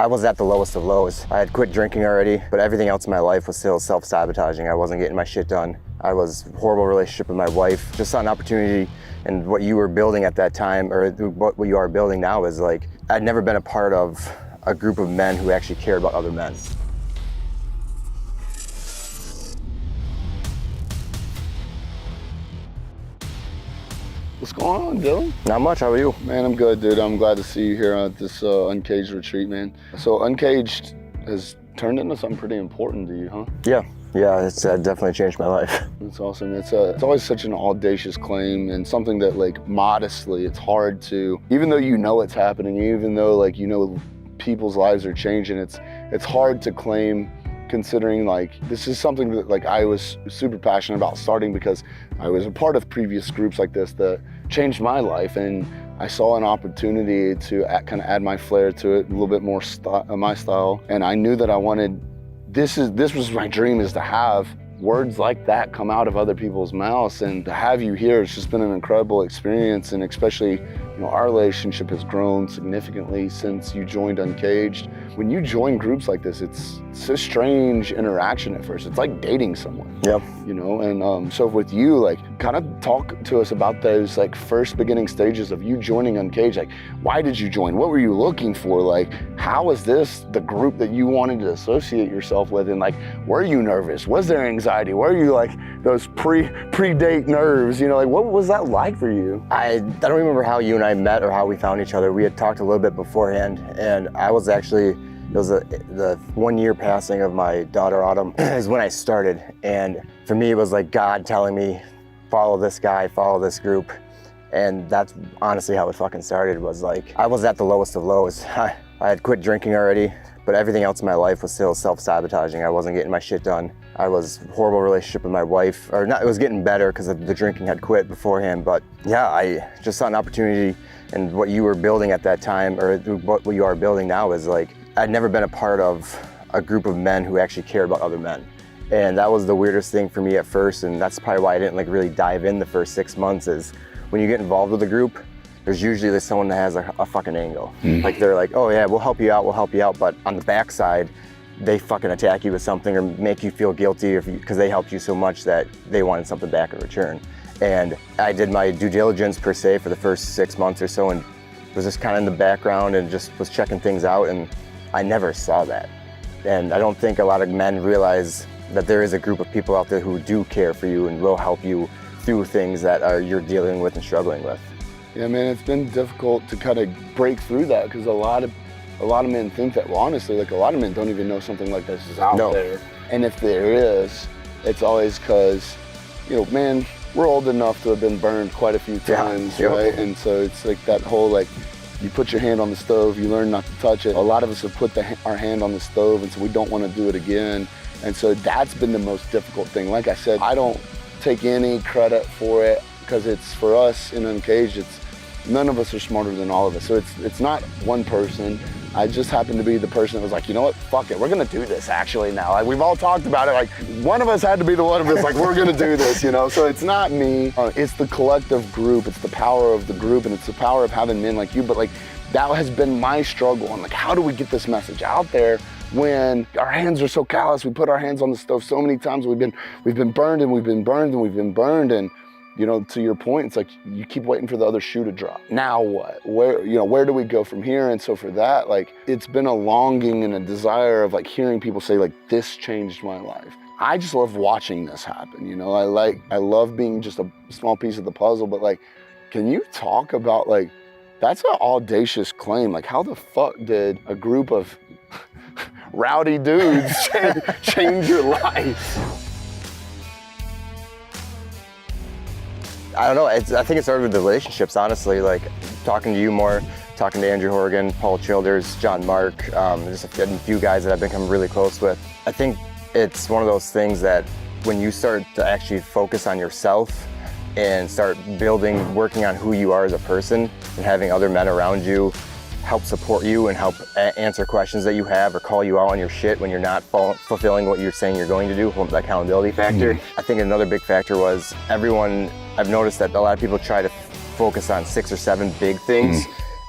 I was at the lowest of lows. I had quit drinking already, but everything else in my life was still self-sabotaging. I wasn't getting my shit done. I was in a horrible relationship with my wife. Just saw an opportunity, and what you were building at that time, or what you are building now, is like, I'd never been a part of a group of men who actually cared about other men. What's going on, Dylan? Not much, how are you? Man, I'm good, dude. I'm glad to see you here at this Uncaged retreat, man. So Uncaged has turned into something pretty important to you, huh? Yeah, it's definitely changed my life. That's awesome. It's always such an audacious claim, and something that, like, modestly, it's hard to, even though you know it's happening, even though, like, you know people's lives are changing, it's hard to claim, considering, like, this is something that, like, I was super passionate about starting because I was a part of previous groups like this that changed my life, and I saw an opportunity to kind of add my flair to it, a little bit more my style, and I knew that I wanted, this was my dream, is to have words like that come out of other people's mouths, and to have you here, it's just been an incredible experience. And especially, you know, our relationship has grown significantly since you joined Uncaged. When you join groups like this, it's a strange interaction at first. It's like dating someone. Yep. You know, and so with you, like, kind of talk to us about those, like, first beginning stages of you joining Uncaged. Like, why did you join? What were you looking for? Like, how is this the group that you wanted to associate yourself with? And, like, were you nervous? Was there anxiety? Were you, like, those pre-date nerves? You know, like, what was that like for you? I don't remember how you and I met or how we found each other. We had talked a little bit beforehand, and I was actually, it was the 1 year passing of my daughter Autumn is when I started. And for me, it was like God telling me, follow this guy, follow this group. And that's honestly how it fucking started, was like, I was at the lowest of lows. I had quit drinking already, but everything else in my life was still self-sabotaging. I wasn't getting my shit done. I was in a horrible relationship with my wife, or not, it was getting better because the drinking had quit beforehand. But yeah, I just saw an opportunity, and what you were building at that time, or what you are building now, is like, I'd never been a part of a group of men who actually cared about other men. And that was the weirdest thing for me at first, and that's probably why I didn't, like, really dive in the first 6 months, is when you get involved with a group, there's usually someone that has a fucking angle. Like, they're like, oh yeah, we'll help you out, but on the backside, they fucking attack you with something or make you feel guilty because they helped you so much that they wanted something back in return. And I did my due diligence, per se, for the first 6 months or so, and was just kind of in the background and just was checking things out, and I never saw that. And I don't think a lot of men realize that there is a group of people out there who do care for you and will help you through things that you're dealing with and struggling with. Yeah, man, it's been difficult to kind of break through that, because a lot of men think that, well, honestly, like, a lot of men don't even know something like this is out there. And if there is, it's always because, you know, man, we're old enough to have been burned quite a few times, right? And so it's like that whole, like, you put your hand on the stove, you learn not to touch it. A lot of us have put our hand on the stove, and so we don't want to do it again. And so that's been the most difficult thing. Like I said, I don't take any credit for it, because it's, for us in Uncaged, it's, none of us are smarter than all of us. So it's not one person. I just happened to be the person that was like, you know what, fuck it, we're gonna do this actually now. Like, we've all talked about it, like, one of us had to be the one of us, like, we're gonna do this, you know? So it's not me, it's the collective group, it's the power of the group, and it's the power of having men like you. But, like, that has been my struggle. I'm like, how do we get this message out there when our hands are so callous? We put our hands on the stove so many times, we've been burned and we've been burned and we've been burned, and, you know, to your point, it's like you keep waiting for the other shoe to drop. Now what? Where do we go from here? And so for that, like, it's been a longing and a desire of, like, hearing people say, like, this changed my life. I just love watching this happen, you know? I love being just a small piece of the puzzle, but, like, can you talk about, like, that's an audacious claim. Like, how the fuck did a group of rowdy dudes change your life? I don't know, I think it started with the relationships, honestly. Like, talking to you more, talking to Andrew Horgan, Paul Childers, John Mark, just a few guys that I've become really close with. I think it's one of those things that when you start to actually focus on yourself and start working on who you are as a person, and having other men around you help support you and help answer questions that you have or call you out on your shit when you're not fulfilling what you're saying you're going to do, the accountability factor. I think another big factor was I've noticed that a lot of people try to focus on 6 or 7 big things,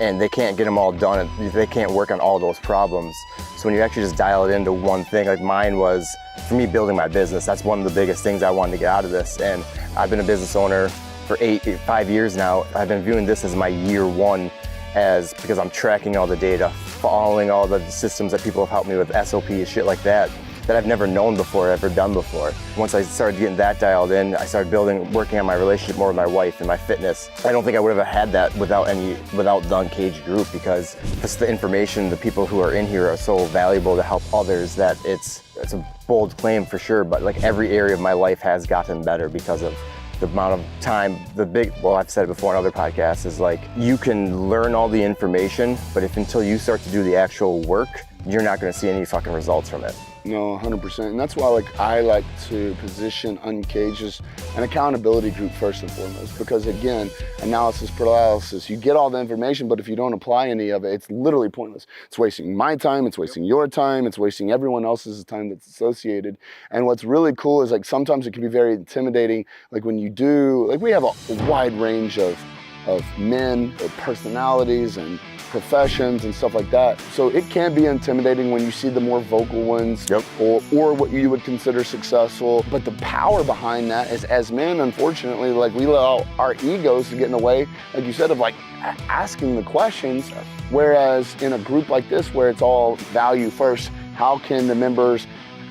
and they can't get them all done. They can't work on all those problems. So when you actually just dial it into one thing, like mine was, for me, building my business, that's one of the biggest things I wanted to get out of this. And I've been a business owner for 5 years now. I've been viewing this as my year one, because I'm tracking all the data, following all the systems that people have helped me with, SOPs, shit like that I've never known before, ever done before. Once I started getting that dialed in, I started working on my relationship more with my wife and my fitness. I don't think I would have had that without the Uncaged group, because just the information, the people who are in here are so valuable to help others that it's a bold claim for sure, but like every area of my life has gotten better because of the amount of time. I've said it before on other podcasts, is like, you can learn all the information, but until you start to do the actual work, you're not gonna see any fucking results from it. No, 100%. And that's why I like to position Uncaged as an accountability group first and foremost, because again, analysis paralysis, you get all the information, but if you don't apply any of it, it's literally pointless. It's wasting my time, it's wasting your time, it's wasting everyone else's time that's associated. And what's really cool is, like, sometimes it can be very intimidating. Like when you do, like, we have a wide range of men, their personalities and professions and stuff like that. So it can be intimidating when you see the more vocal ones, yep, or what you would consider successful. But the power behind that is, as men, unfortunately, like, we allow our egos to get in the way, like you said, of like asking the questions. Whereas in a group like this, where it's all value first, how can the members,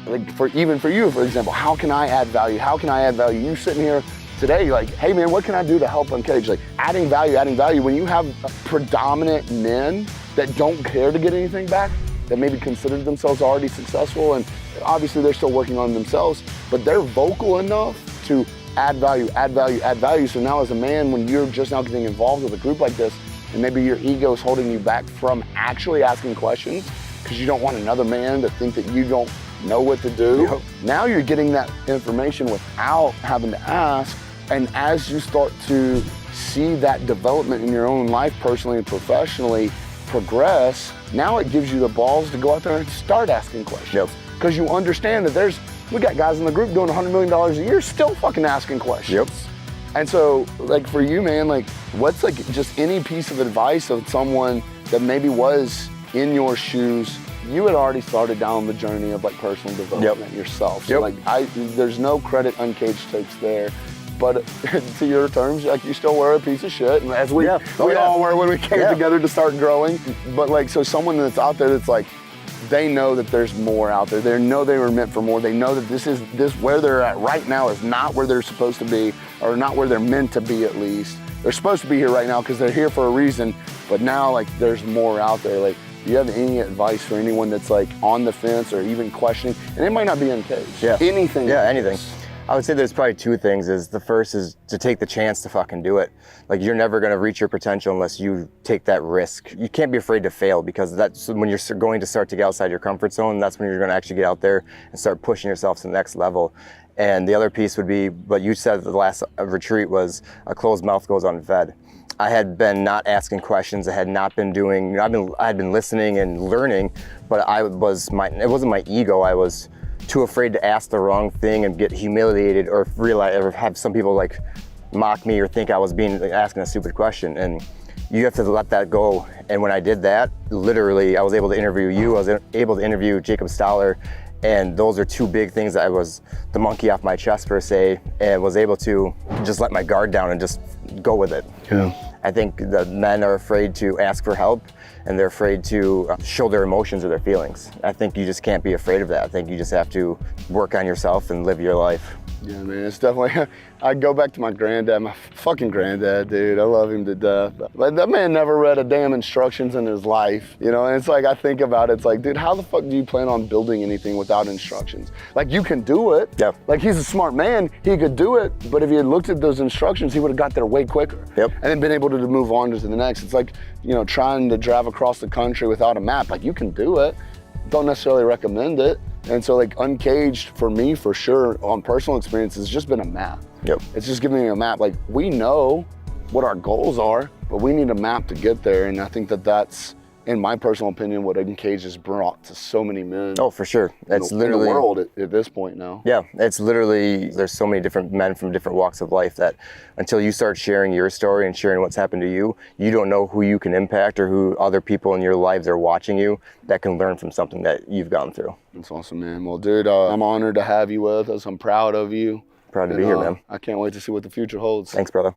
like, even for you, for example, how can I add value? How can I add value? You sitting here today, like, hey man, what can I do to help Uncaged? Like, adding value. When you have predominant men that don't care to get anything back, that maybe consider themselves already successful, and obviously they're still working on themselves, but they're vocal enough to add value. So now as a man, when you're just now getting involved with a group like this, and maybe your ego is holding you back from actually asking questions because you don't want another man to think that you don't know what to do. Yep. Now you're getting that information without having to ask. And as you start to see that development in your own life, personally and professionally, progress, now it gives you the balls to go out there and start asking questions. Because you understand that we got guys in the group doing $100 million a year still fucking asking questions. Yep. And so, like, for you, man, like, what's, like, just any piece of advice of someone that maybe was in your shoes? You had already started down the journey of, like, personal development yourself. So, like, there's no credit Uncaged takes there. But to your terms, like, you still were a piece of shit, and as we all were when we came together to start growing. But, like, so someone that's out there that's like, they know that there's more out there. They know they were meant for more. They know that this where they're at right now is not where they're supposed to be, or not where they're meant to be, at least. They're supposed to be here right now because they're here for a reason, but now, like, there's more out there. Like, do you have any advice for anyone that's, like, on the fence or even questioning? And it might not be Uncaged. Anything. Yeah, anything. I would say there's probably two things. The first is to take the chance to fucking do it. Like, you're never gonna reach your potential unless you take that risk. You can't be afraid to fail, because that's when you're going to start to get outside your comfort zone. That's when you're gonna actually get out there and start pushing yourself to the next level. And the other piece would be, what you said at the last retreat, was a closed mouth goes unfed. I had been not asking questions. I had not been doing, I had been listening and learning, but it wasn't my ego. I was too afraid to ask the wrong thing and get humiliated, or realize, or have some people, like, mock me or think I was asking a stupid question. And you have to let that go. And when I did that, literally, I was able to interview you. I was able to interview Jacob Stoller. And those are two big things that I was the monkey off my chest, per se, and was able to just let my guard down and just go with it. Yeah. I think the men are afraid to ask for help, and they're afraid to show their emotions or their feelings. I think you just can't be afraid of that. I think you just have to work on yourself and live your life. Yeah, man, it's definitely, I go back to my granddad, my fucking granddad, dude. I love him to death. But that man never read a damn instructions in his life, you know? And it's like, I think about it, it's like, dude, how the fuck do you plan on building anything without instructions? Like, you can do it. Yep. Like, he's a smart man, he could do it, but if he had looked at those instructions, he would have got there way quicker. Yep. And then been able to move on to the next. It's like, you know, trying to drive across the country without a map. Like, you can do it. Don't necessarily recommend it. And so, like, Uncaged, for me, for sure, on personal experience, has just been a map. Yep. It's just giving me a map. Like, we know what our goals are, but we need a map to get there. And I think that's in my personal opinion, what Uncaged has brought to so many men. Oh, for sure. That's literally in the world at this point now. Yeah, it's literally, there's so many different men from different walks of life that until you start sharing your story and sharing what's happened to you, you don't know who you can impact or who other people in your lives are watching you that can learn from something that you've gone through. That's awesome, man. Well, dude, I'm honored to have you with us. I'm proud of you. Proud to be here, man. I can't wait to see what the future holds. Thanks, brother.